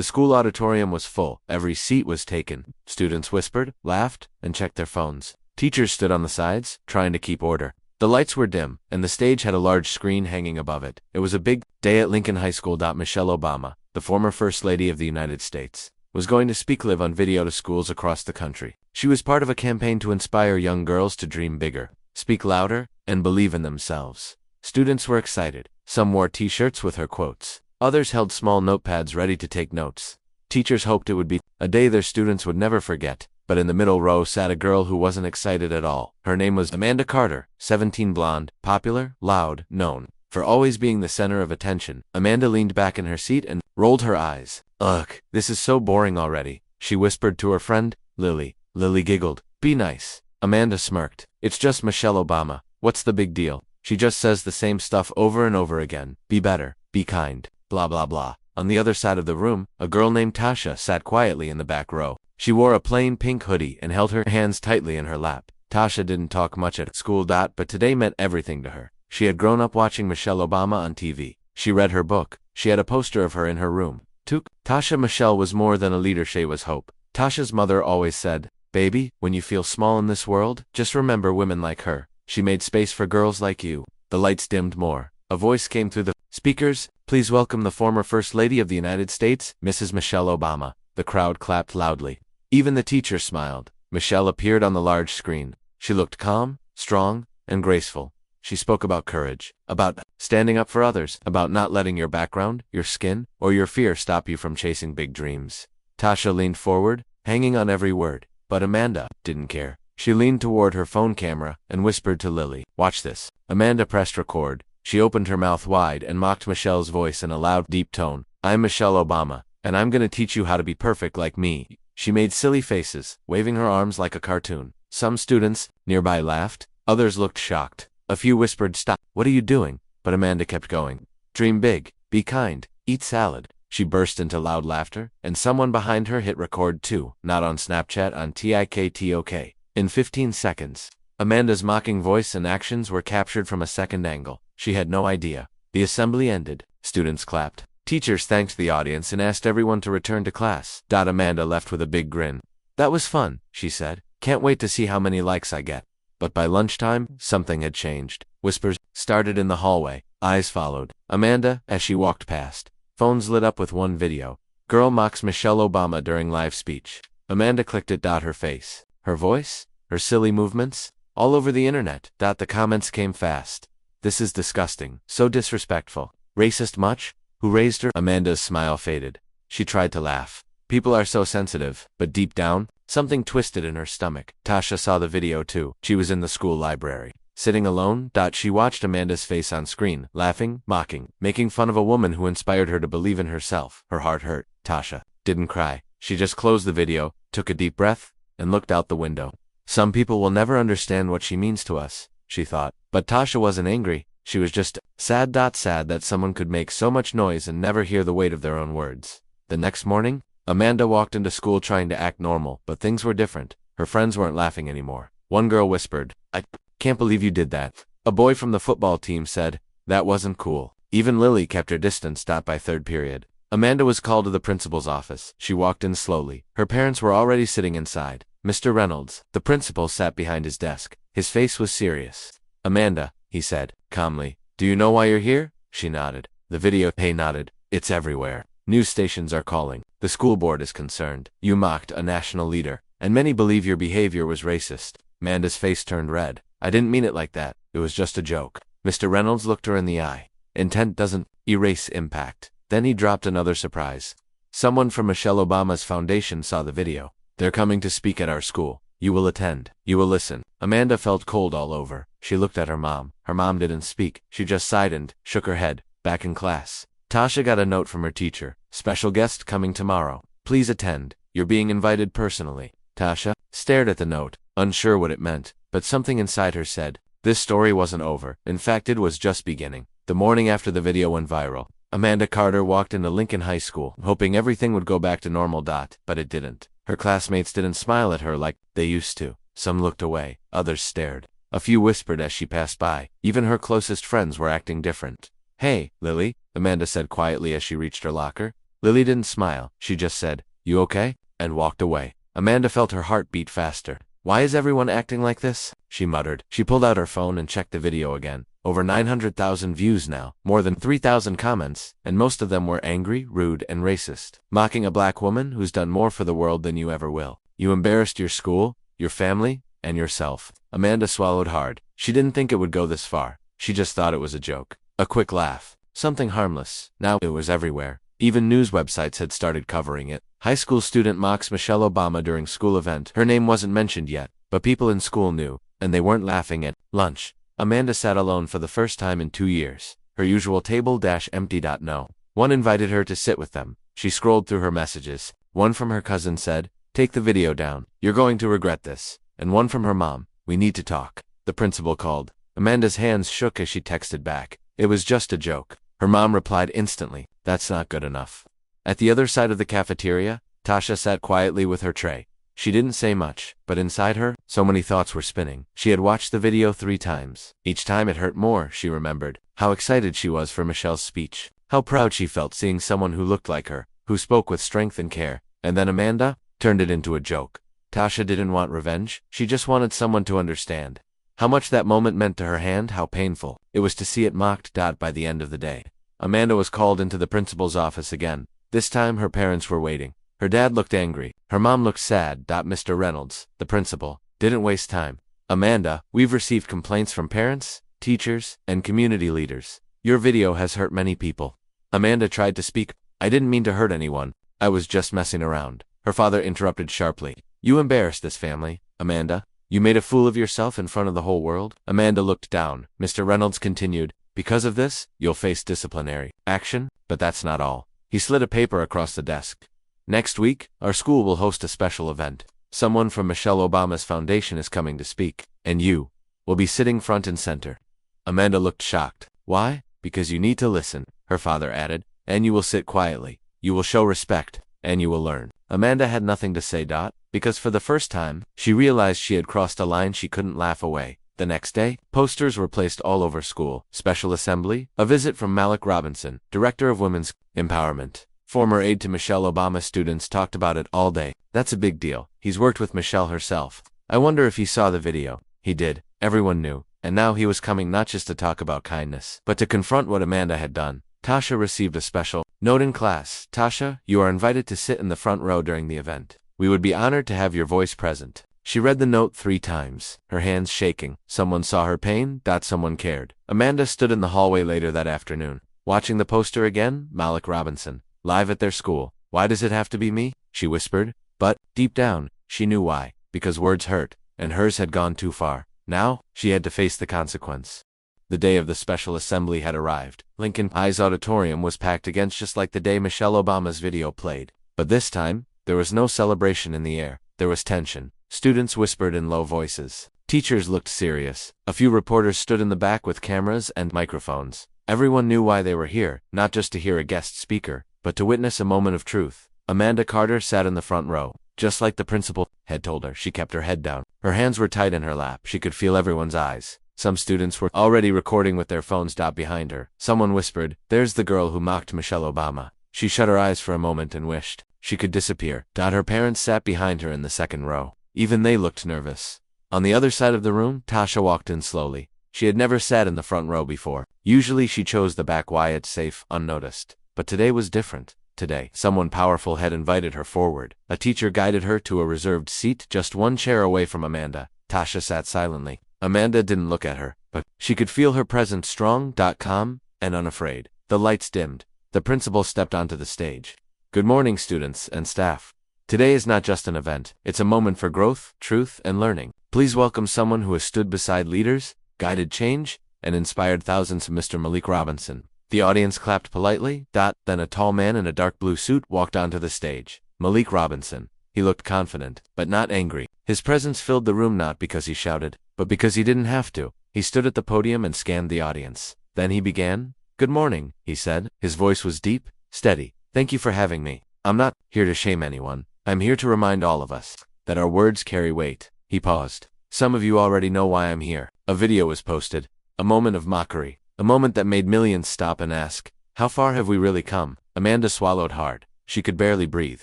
The school auditorium was full. Every seat was taken. Students whispered, laughed, and checked their phones. Teachers stood on the sides, trying to keep order. The lights were dim, and the stage had a large screen hanging above it. It was a big day at Lincoln High School. Michelle Obama, the former First Lady of the United States, was going to speak live on video to schools across the country. She was part of a campaign to inspire young girls to dream bigger, speak louder, and believe in themselves. Students were excited. Some wore t-shirts with her quotes. Others held small notepads ready to take notes. Teachers hoped it would be a day their students would never forget. But in the middle row sat a girl who wasn't excited at all. Her name was Amanda Carter, 17, blonde, popular, loud, known for always being the center of attention. Amanda leaned back in her seat and rolled her eyes. Ugh, this is so boring already, she whispered to her friend, Lily. Lily giggled. Be nice. Amanda smirked. It's just Michelle Obama. What's the big deal? She just says the same stuff over and over again. Be better. Be kind. Blah blah blah. On the other side of the room, a girl named Tasha sat quietly in the back row. She wore a plain pink hoodie and held her hands tightly in her lap. Tasha didn't talk much at school. But today meant everything to her. She had grown up watching Michelle Obama on TV. She read her book. She had a poster of her in her room. Tasha Michelle was more than a leader, she was hope. Tasha's mother always said, baby, when you feel small in this world, just remember women like her. She made space for girls like you. The lights dimmed more. A voice came through the speakers. Please welcome the former First Lady of the United States, Mrs. Michelle Obama. The crowd clapped loudly. Even the teacher smiled. Michelle appeared on the large screen. She looked calm, strong, and graceful. She spoke about courage, about standing up for others, about not letting your background, your skin, or your fear stop you from chasing big dreams. Tasha leaned forward, hanging on every word, but Amanda didn't care. She leaned toward her phone camera and whispered to Lily, watch this. Amanda pressed record. She opened her mouth wide and mocked Michelle's voice in a loud, deep tone. I'm Michelle Obama, and I'm gonna teach you how to be perfect like me. She made silly faces, waving her arms like a cartoon. Some students nearby laughed. Others looked shocked. A few whispered, stop, what are you doing? But Amanda kept going. Dream big, be kind, eat salad. She burst into loud laughter, and someone behind her hit record too, not on Snapchat, on TikTok. In 15 seconds, Amanda's mocking voice and actions were captured from a second angle. She had no idea. The assembly ended. Students clapped. Teachers thanked the audience and asked everyone to return to class. Amanda left with a big grin. That was fun, she said. Can't wait to see how many likes I get. But by lunchtime, something had changed. Whispers started in the hallway. Eyes followed Amanda as she walked past. Phones lit up with one video. Girl mocks Michelle Obama during live speech. Amanda clicked it. Her face, her voice, her silly movements, all over the internet. The comments came fast. This is disgusting. So disrespectful. Racist much? Who raised her? Amanda's smile faded. She tried to laugh. People are so sensitive, but deep down, something twisted in her stomach. Tasha saw the video too. She was in the school library. Sitting alone, she watched Amanda's face on screen, laughing, mocking, making fun of a woman who inspired her to believe in herself. Her heart hurt. Tasha didn't cry. She just closed the video, took a deep breath, and looked out the window. Some people will never understand what she means to us, she thought. But Tasha wasn't angry. She was just sad. Sad that someone could make so much noise and never hear the weight of their own words. The next morning, Amanda walked into school trying to act normal, but things were different. Her friends weren't laughing anymore. One girl whispered, I can't believe you did that. A boy from the football team said, that wasn't cool. Even Lily kept her distance. By third period, Amanda was called to the principal's office. She walked in slowly. Her parents were already sitting inside. Mr. Reynolds, the principal, sat behind his desk. His face was serious. Amanda, he said, calmly, do you know why you're here? She nodded. The video, nodded. It's everywhere. News stations are calling. The school board is concerned. You mocked a national leader, and many believe your behavior was racist. Amanda's face turned red. I didn't mean it like that. It was just a joke. Mr. Reynolds looked her in the eye. Intent doesn't erase impact. Then he dropped another surprise. Someone from Michelle Obama's foundation saw the video. They're coming to speak at our school. You will attend. You will listen. Amanda felt cold all over. She looked at her mom. Her mom didn't speak. She just sighed and shook her head. Back in class, Tasha got a note from her teacher. Special guest coming tomorrow. Please attend. You're being invited personally. Tasha stared at the note, unsure what it meant, but something inside her said, this story wasn't over. In fact, it was just beginning. The morning after the video went viral, Amanda Carter walked into Lincoln High School, hoping everything would go back to normal. But it didn't. Her classmates didn't smile at her like they used to. Some looked away. Others stared. A few whispered as she passed by. Even her closest friends were acting different. Hey, Lily, Amanda said quietly as she reached her locker. Lily didn't smile. She just said, "You okay?" and walked away. Amanda felt her heart beat faster. "Why is everyone acting like this?" she muttered. She pulled out her phone and checked the video again. Over 900,000 views now, more than 3,000 comments, and most of them were angry, rude, and racist. Mocking a black woman who's done more for the world than you ever will. You embarrassed your school, your family, and yourself. Amanda swallowed hard. She didn't think it would go this far. She just thought it was a joke. A quick laugh. Something harmless. Now it was everywhere. Even news websites had started covering it. High school student mocks Michelle Obama during school event. Her name wasn't mentioned yet, but people in school knew, and they weren't laughing at lunch. Amanda sat alone for the first time in 2 years. Her usual table-empty. No one invited her to sit with them. She scrolled through her messages. One from her cousin said, "Take the video down. You're going to regret this." And one from her mom, "We need to talk." The principal called. Amanda's hands shook as she texted back. It was just a joke. Her mom replied instantly, "That's not good enough." At the other side of the cafeteria, Tasha sat quietly with her tray. She didn't say much, but inside her, so many thoughts were spinning. She had watched the video 3 times. Each time it hurt more, she remembered. How excited she was for Michelle's speech. How proud she felt seeing someone who looked like her, who spoke with strength and care. And then Amanda turned it into a joke. Tasha didn't want revenge. She just wanted someone to understand. How much that moment meant to her hand, how painful. It was to see it mocked. By the end of the day, Amanda was called into the principal's office again. This time her parents were waiting. Her dad looked angry. Her mom looked sad. Mr. Reynolds, the principal, didn't waste time. "Amanda, we've received complaints from parents, teachers, and community leaders. Your video has hurt many people." Amanda tried to speak. "I didn't mean to hurt anyone. I was just messing around." Her father interrupted sharply. "You embarrassed this family, Amanda. You made a fool of yourself in front of the whole world." Amanda looked down. Mr. Reynolds continued, "Because of this, you'll face disciplinary action, but that's not all." He slid a paper across the desk. "Next week, our school will host a special event. Someone from Michelle Obama's foundation is coming to speak, and you will be sitting front and center." Amanda looked shocked. "Why?" "Because you need to listen," her father added, "and you will sit quietly. You will show respect, and you will learn." Amanda had nothing to say. Because for the first time, she realized she had crossed a line she couldn't laugh away. The next day, posters were placed all over school. Special assembly, a visit from Malik Robinson, director of women's empowerment. Former aide to Michelle Obama. Students talked about it all day. "That's a big deal. He's worked with Michelle herself. I wonder if he saw the video." He did. Everyone knew. And now he was coming not just to talk about kindness, but to confront what Amanda had done. Tasha received a special note in class. "Tasha, you are invited to sit in the front row during the event. We would be honored to have your voice present." She read the note 3 times, her hands shaking. Someone saw her pain. Someone cared. Amanda stood in the hallway later that afternoon, watching the poster again. Malik Robinson, live at their school. "Why does it have to be me?" she whispered. But, deep down, she knew why. Because words hurt, and hers had gone too far. Now, she had to face the consequence. The day of the special assembly had arrived. Lincoln High's auditorium was packed again, just like the day Michelle Obama's video played. But this time, there was no celebration in the air. There was tension. Students whispered in low voices. Teachers looked serious. A few reporters stood in the back with cameras and microphones. Everyone knew why they were here, not just to hear a guest speaker, but to witness a moment of truth. Amanda Carter sat in the front row. Just like the principal had told her, she kept her head down. Her hands were tight in her lap. She could feel everyone's eyes. Some students were already recording with their phones. Behind her, someone whispered, "There's the girl who mocked Michelle Obama." She shut her eyes for a moment and wished she could disappear. Her parents sat behind her in the second row. Even they looked nervous. On the other side of the room, Tasha walked in slowly. She had never sat in the front row before. Usually she chose the back, quiet, safe, unnoticed. But today was different. Today, someone powerful had invited her forward. A teacher guided her to a reserved seat just one chair away from Amanda. Tasha sat silently. Amanda didn't look at her, but she could feel her presence, strong, calm, and unafraid. The lights dimmed. The principal stepped onto the stage. "Good morning, students and staff. Today is not just an event. It's a moment for growth, truth, and learning. Please welcome someone who has stood beside leaders, guided change, and inspired thousands. Mr. Malik Robinson." The audience clapped politely. Then a tall man in a dark blue suit walked onto the stage. Malik Robinson. He looked confident, but not angry. His presence filled the room not because he shouted, but because he didn't have to. He stood at the podium and scanned the audience. Then he began. "Good morning," he said. His voice was deep, steady. "Thank you for having me. I'm not here to shame anyone. I'm here to remind all of us that our words carry weight." He paused. "Some of you already know why I'm here." A video was posted. A moment of mockery. A moment that made millions stop and ask, "How far have we really come?" Amanda swallowed hard. She could barely breathe.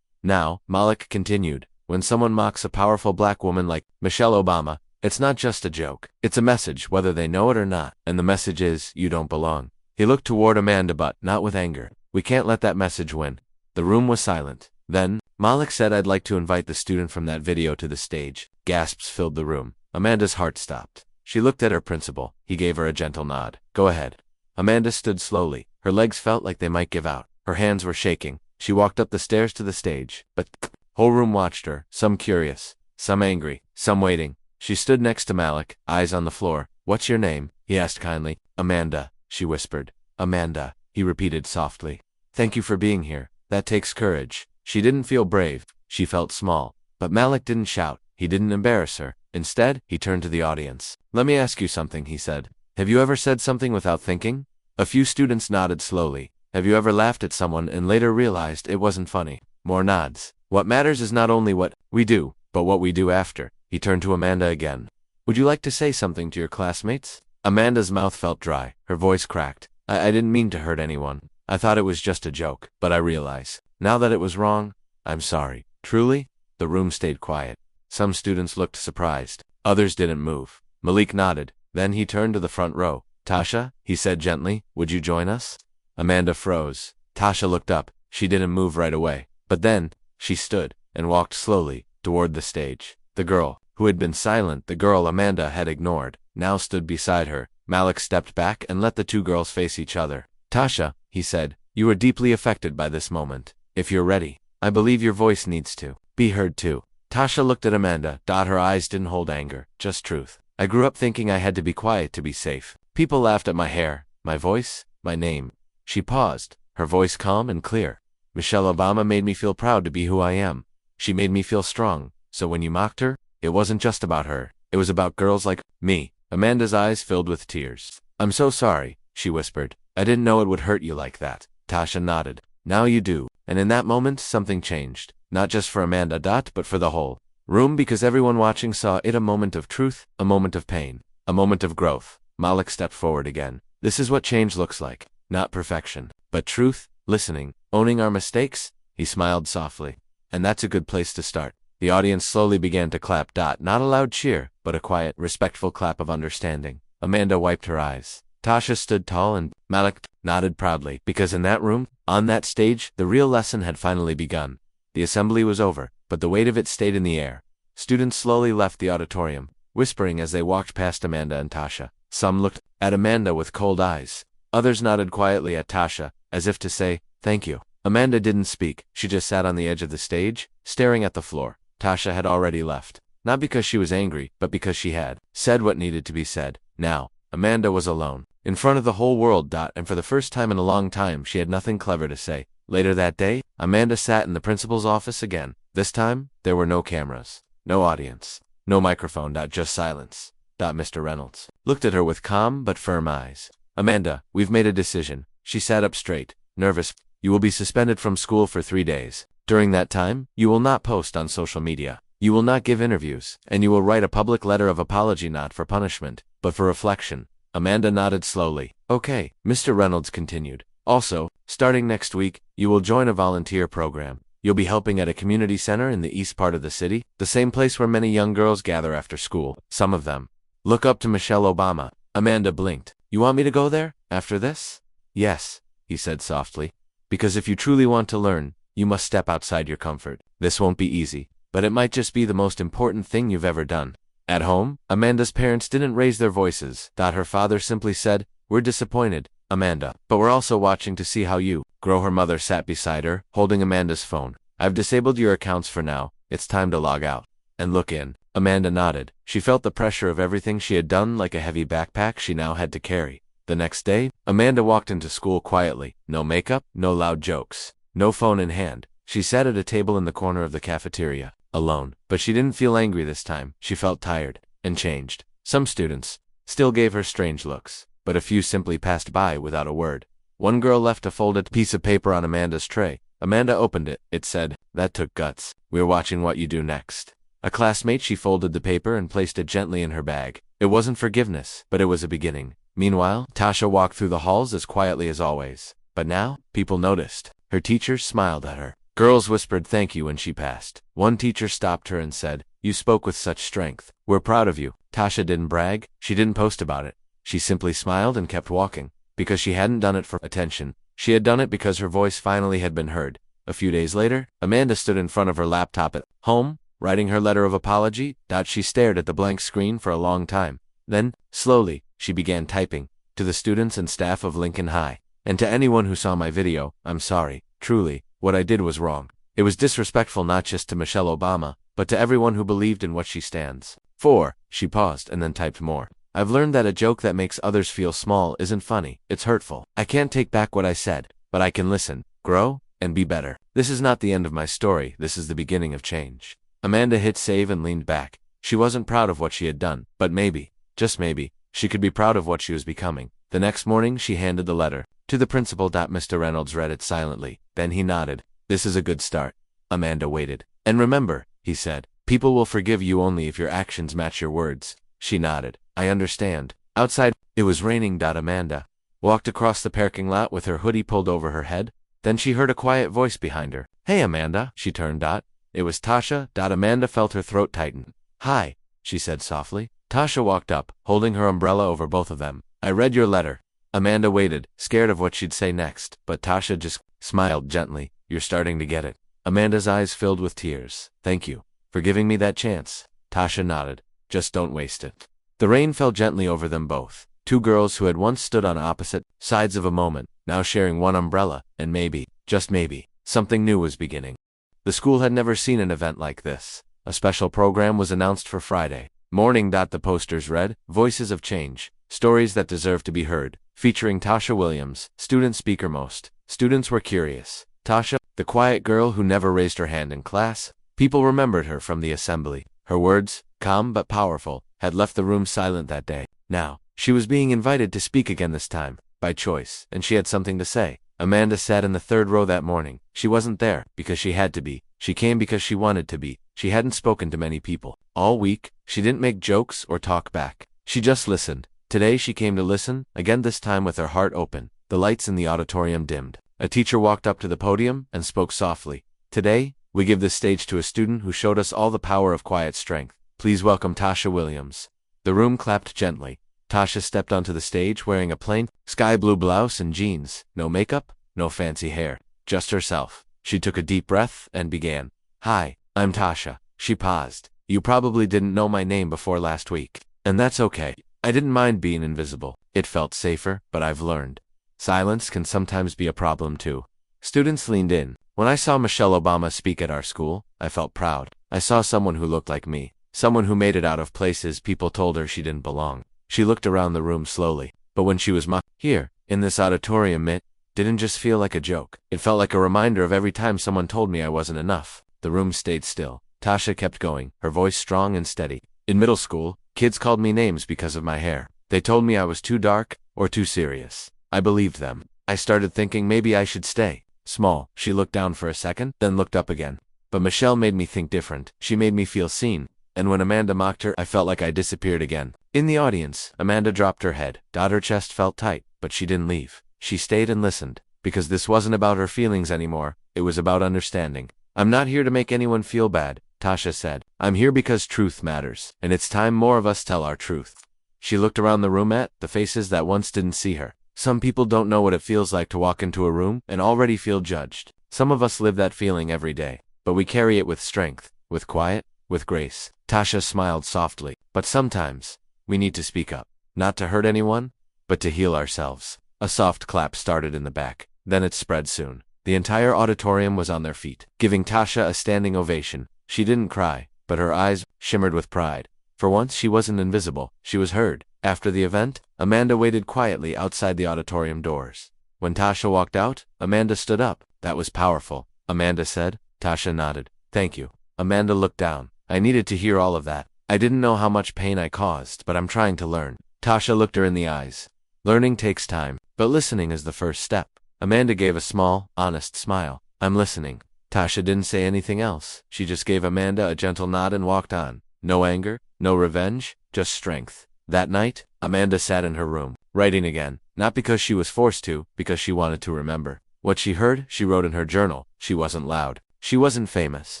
Now, Malik continued, when someone mocks a powerful black woman like Michelle Obama, it's not just a joke. It's a message, whether they know it or not. And the message is, you don't belong. He looked toward Amanda, but not with anger. We can't let that message win. The room was silent. Then, Malik said, I'd like to invite the student from that video to the stage. Gasps filled the room. Amanda's heart stopped. She looked at her principal. He gave her a gentle nod. Go ahead. Amanda stood slowly. Her legs felt like they might give out. Her hands were shaking. She walked up the stairs to the stage. But the whole room watched her, some curious, some angry, some waiting. She stood next to Malik, eyes on the floor. What's your name? He asked kindly. Amanda, she whispered. Amanda, he repeated softly. Thank you for being here. That takes courage. She didn't feel brave. She felt small. But Malik didn't shout. He didn't embarrass her. Instead, he turned to the audience. Let me ask you something, he said. Have you ever said something without thinking? A few students nodded slowly. Have you ever laughed at someone and later realized it wasn't funny? More nods. What matters is not only what we do, but what we do after. He turned to Amanda again. Would you like to say something to your classmates? Amanda's mouth felt dry. Her voice cracked. I didn't mean to hurt anyone. I thought it was just a joke. But I realize, now that it was wrong, I'm sorry. Truly? The room stayed quiet. Some students looked surprised. Others didn't move. Malik nodded. Then he turned to the front row. Tasha, he said gently, would you join us? Amanda froze. Tasha looked up. She didn't move right away. But then, she stood and walked slowly toward the stage. The girl, who had been silent, the girl Amanda had ignored, now stood beside her. Malik stepped back and let the two girls face each other. Tasha, he said, you are deeply affected by this moment. If you're ready, I believe your voice needs to be heard too. Tasha looked at Amanda. Her eyes didn't hold anger, just truth. I grew up thinking I had to be quiet to be safe. People laughed at my hair, my voice, my name. She paused, her voice calm and clear. Michelle Obama made me feel proud to be who I am. She made me feel strong. So when you mocked her, it wasn't just about her. It was about girls like me. Amanda's eyes filled with tears. I'm so sorry, she whispered. I didn't know it would hurt you like that. Tasha nodded. Now you do. And in that moment, something changed. Not just for Amanda, but for the whole room, because everyone watching saw it, a moment of truth, a moment of pain, a moment of growth. Malik stepped forward again. This is what change looks like. Not perfection, but truth, listening, owning our mistakes. He smiled softly. And that's a good place to start. The audience slowly began to clap. Not a loud cheer, but a quiet, respectful clap of understanding. Amanda wiped her eyes. Tasha stood tall and Malik nodded proudly, because in that room, on that stage, the real lesson had finally begun. The assembly was over, but the weight of it stayed in the air. Students slowly left the auditorium, whispering as they walked past Amanda and Tasha. Some looked at Amanda with cold eyes. Others nodded quietly at Tasha, as if to say, thank you. Amanda didn't speak. She just sat on the edge of the stage, staring at the floor. Tasha had already left. Not because she was angry, but because she had said what needed to be said. Now, Amanda was alone, in front of the whole world. And for the first time in a long time, she had nothing clever to say. Later that day, Amanda sat in the principal's office again. This time, there were no cameras, no audience, no microphone. Just silence. Mr. Reynolds looked at her with calm but firm eyes. Amanda, we've made a decision. She sat up straight, nervous. You will be suspended from school for 3 days. During that time, you will not post on social media. You will not give interviews, and you will write a public letter of apology, not for punishment, but for reflection. Amanda nodded slowly. Okay, Mr. Reynolds continued. Also, starting next week, you will join a volunteer program. You'll be helping at a community center in the east part of the city, the same place where many young girls gather after school. Some of them look up to Michelle Obama. Amanda blinked. You want me to go there, after this? Yes, he said softly. Because if you truly want to learn, you must step outside your comfort. This won't be easy, but it might just be the most important thing you've ever done. At home, Amanda's parents didn't raise their voices. Her father simply said, we're disappointed, Amanda, but we're also watching to see how you grow. Her mother sat beside her, holding Amanda's phone. I've disabled your accounts for now. It's time to log out and look in. Amanda nodded. She felt the pressure of everything she had done like a heavy backpack she now had to carry. The next day, Amanda walked into school quietly. No makeup, no loud jokes, no phone in hand. She sat at a table in the corner of the cafeteria, alone. But she didn't feel angry this time. She felt tired and changed. Some students still gave her strange looks, but a few simply passed by without a word. One girl left a folded piece of paper on Amanda's tray. Amanda opened it. It said, that took guts. We're watching what you do next. A classmate, she folded the paper and placed it gently in her bag. It wasn't forgiveness, but it was a beginning. Meanwhile, Tasha walked through the halls as quietly as always. But now, people noticed. Her teacher smiled at her. Girls whispered thank you when she passed. One teacher stopped her and said, "You spoke with such strength. We're proud of you." Tasha didn't brag. She didn't post about it. She simply smiled and kept walking. Because she hadn't done it for attention. She had done it because her voice finally had been heard. A few days later, Amanda stood in front of her laptop at home, writing her letter of apology. She stared at the blank screen for a long time. Then, slowly, she began typing. To the students and staff of Lincoln High. And to anyone who saw my video, I'm sorry. Truly, what I did was wrong. It was disrespectful not just to Michelle Obama, but to everyone who believed in what she stands for. She paused and then typed more. I've learned that a joke that makes others feel small isn't funny, it's hurtful. I can't take back what I said, but I can listen, grow, and be better. This is not the end of my story, this is the beginning of change. Amanda hit save and leaned back. She wasn't proud of what she had done, but maybe, just maybe, she could be proud of what she was becoming. The next morning she handed the letter to the principal. Mr. Reynolds read it silently, then he nodded. This is a good start. Amanda waited. And remember, he said, people will forgive you only if your actions match your words. She nodded. I understand. Outside, it was raining. Amanda walked across the parking lot with her hoodie pulled over her head. Then she heard a quiet voice behind her. Hey, Amanda. She turned. It was Tasha. Amanda felt her throat tighten. Hi, she said softly. Tasha walked up, holding her umbrella over both of them. I read your letter. Amanda waited, scared of what she'd say next, but Tasha just smiled gently. You're starting to get it. Amanda's eyes filled with tears. Thank you for giving me that chance. Tasha nodded. Just don't waste it. The rain fell gently over them both. Two girls who had once stood on opposite sides of a moment, now sharing one umbrella, and maybe, just maybe, something new was beginning. The school had never seen an event like this. A special program was announced for Friday morning. The posters read, Voices of Change, Stories That Deserve to be Heard, featuring Tasha Williams, student speaker. Most students were curious. Tasha, the quiet girl who never raised her hand in class, people remembered her from the assembly. Her words, calm but powerful, had left the room silent that day. Now, she was being invited to speak again, this time, by choice, and she had something to say. Amanda sat in the third row that morning. She wasn't there because she had to be. She came because she wanted to be. She hadn't spoken to many people. All week, she didn't make jokes or talk back. She just listened. Today she came to listen, again this time with her heart open. The lights in the auditorium dimmed. A teacher walked up to the podium and spoke softly. Today, we give this stage to a student who showed us all the power of quiet strength. Please welcome Tasha Williams. The room clapped gently. Tasha stepped onto the stage wearing a plain, sky blue blouse and jeans. No makeup, no fancy hair. Just herself. She took a deep breath and began. Hi, I'm Tasha. She paused. You probably didn't know my name before last week. And that's okay. I didn't mind being invisible. It felt safer, but I've learned. Silence can sometimes be a problem too. Students leaned in. When I saw Michelle Obama speak at our school, I felt proud. I saw someone who looked like me. Someone who made it out of places people told her she didn't belong. She looked around the room slowly. But when she was here, in this auditorium, it didn't just feel like a joke. It felt like a reminder of every time someone told me I wasn't enough. The room stayed still. Tasha kept going, her voice strong and steady. In middle school, kids called me names because of my hair. They told me I was too dark or too serious. I believed them. I started thinking maybe I should stay small. She looked down for a second, then looked up again. But Michelle made me think different. She made me feel seen. And when Amanda mocked her, I felt like I disappeared again. In the audience, Amanda dropped her head. Her chest felt tight, but she didn't leave. She stayed and listened. Because this wasn't about her feelings anymore. It was about understanding. I'm not here to make anyone feel bad, Tasha said. I'm here because truth matters. And it's time more of us tell our truth. She looked around the room at the faces that once didn't see her. Some people don't know what it feels like to walk into a room and already feel judged. Some of us live that feeling every day. But we carry it with strength, with quiet, with grace. Tasha smiled softly. But sometimes, we need to speak up. Not to hurt anyone, but to heal ourselves. A soft clap started in the back. Then it spread soon. The entire auditorium was on their feet, giving Tasha a standing ovation. She didn't cry, but her eyes shimmered with pride. For once she wasn't invisible. She was heard. After the event, Amanda waited quietly outside the auditorium doors. When Tasha walked out, Amanda stood up. That was powerful, Amanda said. Tasha nodded. Thank you. Amanda looked down. I needed to hear all of that. I didn't know how much pain I caused, but I'm trying to learn. Tasha looked her in the eyes. Learning takes time, but listening is the first step. Amanda gave a small, honest smile. I'm listening. Tasha didn't say anything else. She just gave Amanda a gentle nod and walked on. No anger, no revenge, just strength. That night, Amanda sat in her room, writing again, not because she was forced to, because she wanted to remember. What she heard, she wrote in her journal. She wasn't loud. She wasn't famous.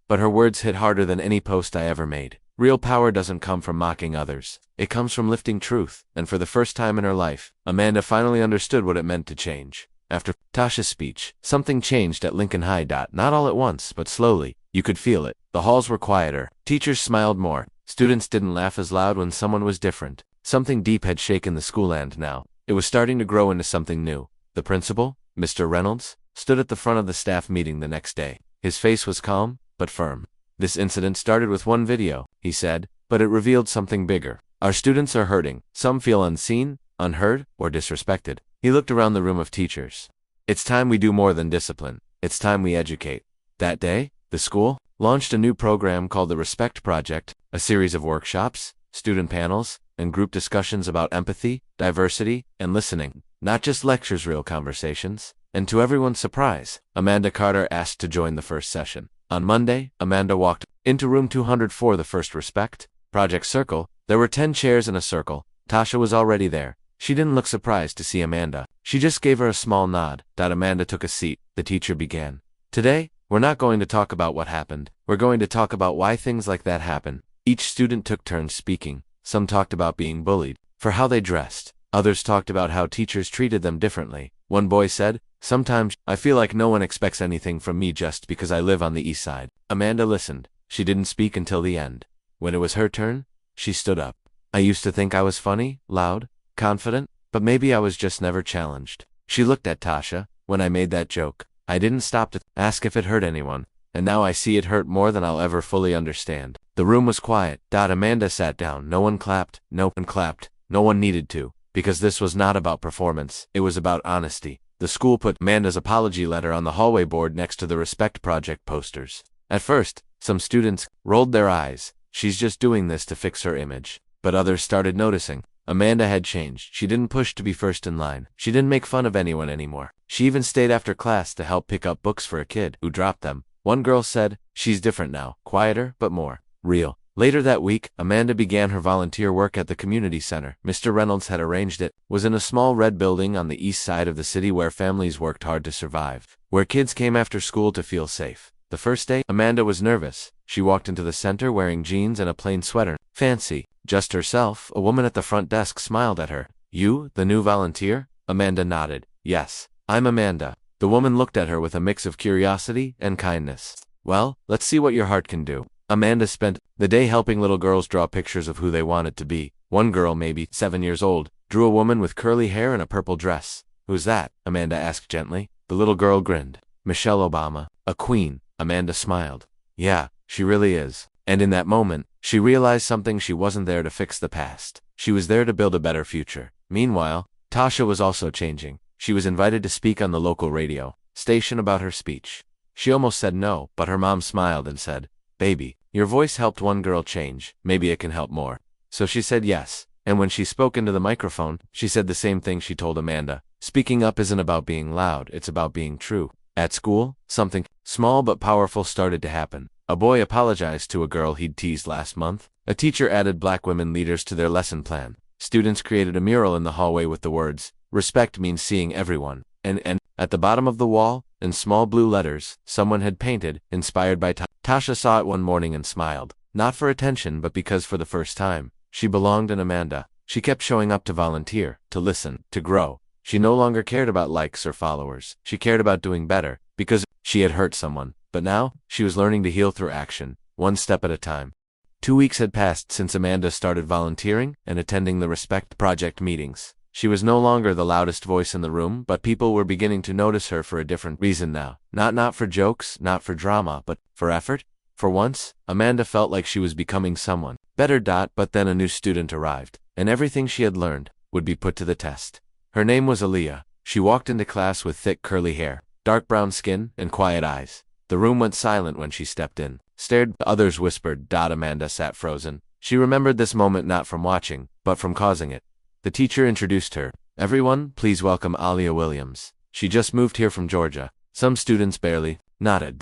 But her words hit harder than any post I ever made. Real power doesn't come from mocking others. It comes from lifting truth. And for the first time in her life, Amanda finally understood what it meant to change. After Tasha's speech, something changed at Lincoln High. Not all at once, but slowly. You could feel it. The halls were quieter. Teachers smiled more. Students didn't laugh as loud when someone was different. Something deep had shaken the school, and now it was starting to grow into something new. The principal, Mr. Reynolds, stood at the front of the staff meeting the next day. His face was calm, but firm. This incident started with one video, he said, but it revealed something bigger. Our students are hurting. Some feel unseen, unheard, or disrespected. He looked around the room of teachers. It's time we do more than discipline. It's time we educate. That day, the school launched a new program called the Respect Project, a series of workshops, student panels, and group discussions about empathy, diversity, and listening. Not just lectures, real conversations. And to everyone's surprise, Amanda Carter asked to join the first session. On Monday, Amanda walked into room 204, the first Respect Project circle. There were 10 chairs in a circle. Tasha was already there. She didn't look surprised to see Amanda. She just gave her a small nod. Amanda took a seat. The teacher began. Today, we're not going to talk about what happened. We're going to talk about why things like that happen. Each student took turns speaking. Some talked about being bullied for how they dressed. Others talked about how teachers treated them differently. One boy said, "Sometimes I feel like no one expects anything from me just because I live on the east side." Amanda listened. She didn't speak until the end. When it was her turn, she stood up. "I used to think I was funny, loud, confident, but maybe I was just never challenged." She looked at Tasha. "When I made that joke, I didn't stop to ask if it hurt anyone, and now I see it hurt more than I'll ever fully understand." The room was quiet. Amanda sat down. No one clapped. No one clapped. No one needed to, because this was not about performance. It was about honesty. The school put Amanda's apology letter on the hallway board next to the Respect Project posters. At first, some students rolled their eyes. She's just doing this to fix her image. But others started noticing. Amanda had changed. She didn't push to be first in line. She didn't make fun of anyone anymore. She even stayed after class to help pick up books for a kid who dropped them. One girl said, "She's different now, quieter but more real." Later that week, Amanda began her volunteer work at the community center. Mr. Reynolds had arranged it. Was in a small red building on the east side of the city where families worked hard to survive, where kids came after school to feel safe. The first day, Amanda was nervous. She walked into the center wearing jeans and a plain sweater. Fancy. Just herself. A woman at the front desk smiled at her. "You, the new volunteer?" Amanda nodded. "Yes, I'm Amanda." The woman looked at her with a mix of curiosity and kindness. "Well, let's see what your heart can do." Amanda spent the day helping little girls draw pictures of who they wanted to be. One girl, maybe 7 years old, drew a woman with curly hair and a purple dress. "Who's that?" Amanda asked gently. The little girl grinned. "Michelle Obama, a queen." Amanda smiled. "Yeah, she really is." And in that moment, she realized something. She wasn't there to fix the past. She was there to build a better future. Meanwhile, Tasha was also changing. She was invited to speak on the local radio station about her speech. She almost said no, but her mom smiled and said, "Baby, your voice helped one girl change. Maybe it can help more." So she said yes. And when she spoke into the microphone, she said the same thing she told Amanda. Speaking up isn't about being loud, it's about being true. At school, something small but powerful started to happen. A boy apologized to a girl he'd teased last month. A teacher added Black women leaders to their lesson plan. Students created a mural in the hallway with the words, "Respect means seeing everyone." And at the bottom of the wall, in small blue letters, someone had painted, "Inspired by Tasha." Saw it one morning and smiled. Not for attention, but because for the first time, she belonged in Amanda. She kept showing up to volunteer, to listen, to grow. She no longer cared about likes or followers. She cared about doing better, because she had hurt someone. But now, she was learning to heal through action, one step at a time. 2 weeks had passed since Amanda started volunteering and attending the Respect Project meetings. She was no longer the loudest voice in the room, but people were beginning to notice her for a different reason now. Not for jokes, not for drama, but for effort. For once, Amanda felt like she was becoming someone better. But then a new student arrived, and everything she had learned would be put to the test. Her name was Aaliyah. She walked into class with thick curly hair, dark brown skin, and quiet eyes. The room went silent when she stepped in. Stared. Others whispered. Amanda sat frozen. She remembered this moment not from watching, but from causing it. The teacher introduced her. "Everyone, please welcome Aaliyah Williams. She just moved here from Georgia." Some students barely nodded.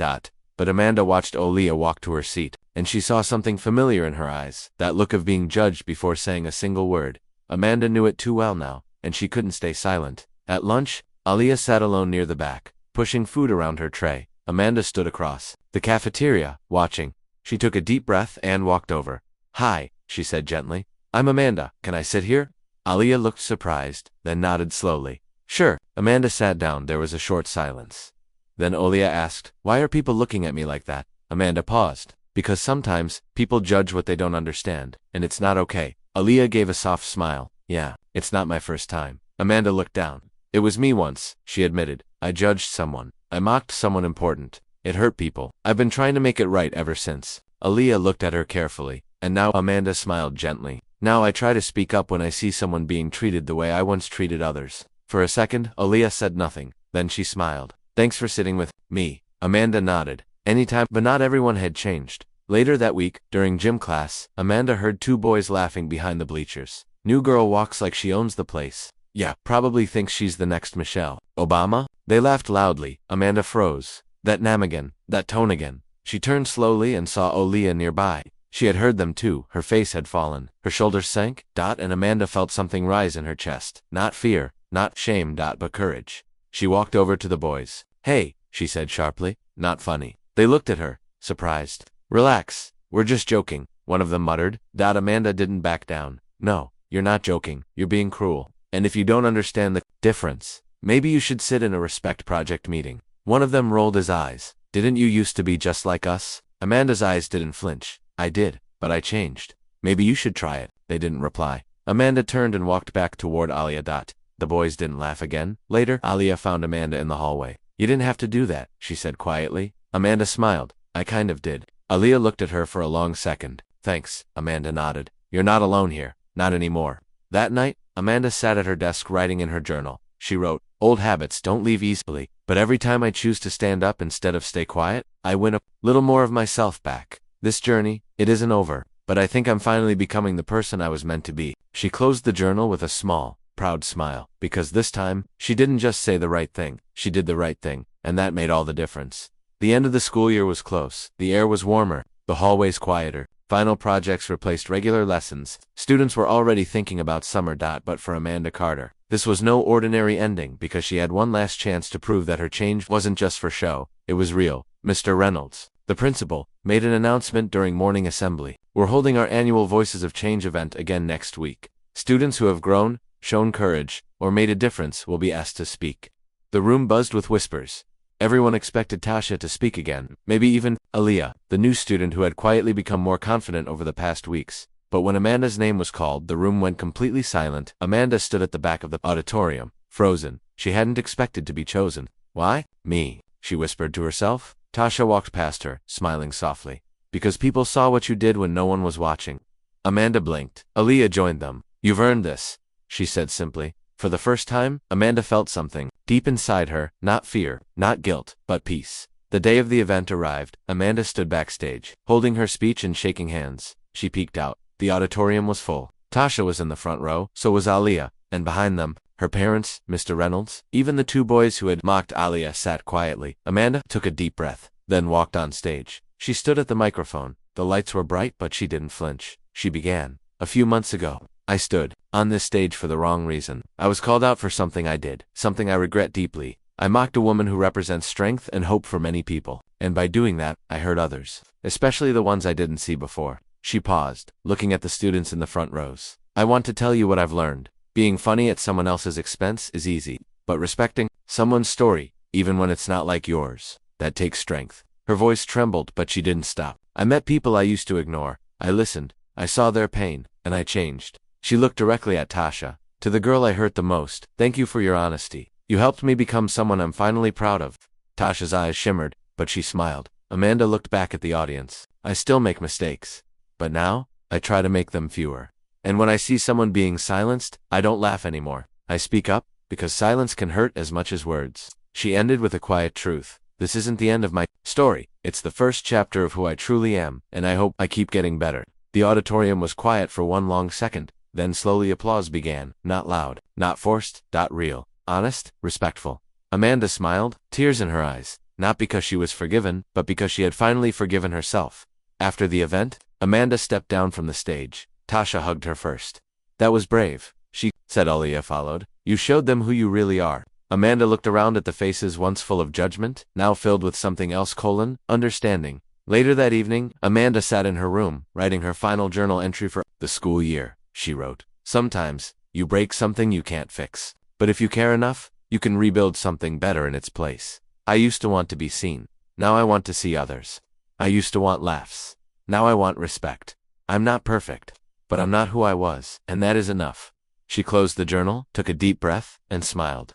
But Amanda watched Aaliyah walk to her seat, and she saw something familiar in her eyes, that look of being judged before saying a single word. Amanda knew it too well now, and she couldn't stay silent. At lunch, Aaliyah sat alone near the back. pushing food around her tray. Amanda stood across the cafeteria, watching. She took a deep breath and walked over. "Hi," she said gently. "I'm Amanda. Can I sit here?" Aliyah looked surprised, then nodded slowly. "Sure." Amanda sat down. There was a short silence. Then Aliyah asked, "Why are people looking at me like that?" Amanda paused. "Because sometimes people judge what they don't understand, and it's not okay." Aliyah gave a soft smile. "Yeah, it's not my first time." Amanda looked down. "It was me once," she admitted. "I judged someone. I mocked someone important. It hurt people. I've been trying to make it right ever since." Aliyah looked at her carefully, and now Amanda smiled gently. "Now I try to speak up when I see someone being treated the way I once treated others." For a second, Aliyah said nothing. Then she smiled. "Thanks for sitting with me." Amanda nodded. Anytime, but not everyone had changed. Later that week, during gym class, Amanda heard two boys laughing behind the bleachers. "New girl walks like she owns the place. Yeah, probably thinks she's the next Michelle Obama." They laughed loudly. Amanda froze. That name again, that tone again. She turned slowly and saw Aliyah nearby. She had heard them too. Her face had fallen. Her shoulders sank, and Amanda felt something rise in her chest. Not fear, not shame, but courage. She walked over to the boys. "Hey," she said sharply. "Not funny." They looked at her, surprised. "Relax. We're just joking," one of them muttered. Amanda didn't back down. "No, you're not joking. You're being cruel. And if you don't understand the difference, maybe you should sit in a respect project meeting." One of them rolled his eyes. "Didn't you used to be just like us?" Amanda's eyes didn't flinch. "I did, but I changed. Maybe you should try it." They didn't reply. Amanda turned and walked back toward Aliyah. The boys didn't laugh again. Later, Aliyah found Amanda in the hallway. "You didn't have to do that," she said quietly. Amanda smiled. "I kind of did." Aliyah looked at her for a long second. "Thanks," Amanda nodded. "You're not alone here. Not anymore." That night, Amanda sat at her desk writing in her journal. She wrote, "Old habits don't leave easily, but every time I choose to stand up instead of stay quiet, I win a little more of myself back. This journey, it isn't over, but I think I'm finally becoming the person I was meant to be." She closed the journal with a small, proud smile, because this time, she didn't just say the right thing, she did the right thing, and that made all the difference. The end of the school year was close. The air was warmer, the hallways quieter. Final projects replaced regular lessons. Students were already thinking about summer. But for Amanda Carter, this was no ordinary ending because she had one last chance to prove that her change wasn't just for show, it was real. Mr. Reynolds, the principal, made an announcement during morning assembly. "We're holding our annual Voices of Change event again next week. Students who have grown, shown courage, or made a difference will be asked to speak." The room buzzed with whispers. Everyone expected Tasha to speak again, maybe even Aliyah, the new student who had quietly become more confident over the past weeks. But when Amanda's name was called, the room went completely silent. Amanda stood at the back of the auditorium, frozen. She hadn't expected to be chosen. "Why? Me," she whispered to herself. Tasha walked past her, smiling softly. "Because people saw what you did when no one was watching." Amanda blinked. Aliyah joined them. "You've earned this," she said simply. For the first time, Amanda felt something, deep inside her, not fear, not guilt, but peace. The day of the event arrived. Amanda stood backstage, holding her speech and shaking hands. She peeked out. The auditorium was full. Tasha was in the front row, so was Aliyah, and behind them, her parents, Mr. Reynolds, even the two boys who had mocked Aliyah sat quietly. Amanda took a deep breath, then walked on stage. She stood at the microphone. The lights were bright, but she didn't flinch. She began. "A few months ago, I stood on this stage for the wrong reason. I was called out for something I did, something I regret deeply. I mocked a woman who represents strength and hope for many people, and by doing that, I hurt others, especially the ones I didn't see before." She paused, looking at the students in the front rows. "I want to tell you what I've learned. Being funny at someone else's expense is easy, but respecting someone's story, even when it's not like yours, that takes strength." Her voice trembled, but she didn't stop. "I met people I used to ignore. I listened. I saw their pain, and I changed." She looked directly at Tasha. "To the girl I hurt the most, thank you for your honesty. You helped me become someone I'm finally proud of." Tasha's eyes shimmered, but she smiled. Amanda looked back at the audience. "I still make mistakes, but now, I try to make them fewer. And when I see someone being silenced, I don't laugh anymore. I speak up, because silence can hurt as much as words." She ended with a quiet truth. "This isn't the end of my story. It's the first chapter of who I truly am, and I hope I keep getting better." The auditorium was quiet for one long second. Then slowly applause began, not loud, not forced, not real, honest, respectful. Amanda smiled, tears in her eyes, not because she was forgiven, but because she had finally forgiven herself. After the event, Amanda stepped down from the stage. Tasha hugged her first. "That was brave," she said. Aliyah followed. "You showed them who you really are." Amanda looked around at the faces once full of judgment, now filled with something else: understanding. Later that evening, Amanda sat in her room, writing her final journal entry for the school year. She wrote, "Sometimes, you break something you can't fix. But if you care enough, you can rebuild something better in its place. I used to want to be seen. Now I want to see others. I used to want laughs. Now I want respect. I'm not perfect, but I'm not who I was, and that is enough." She closed the journal, took a deep breath, and smiled.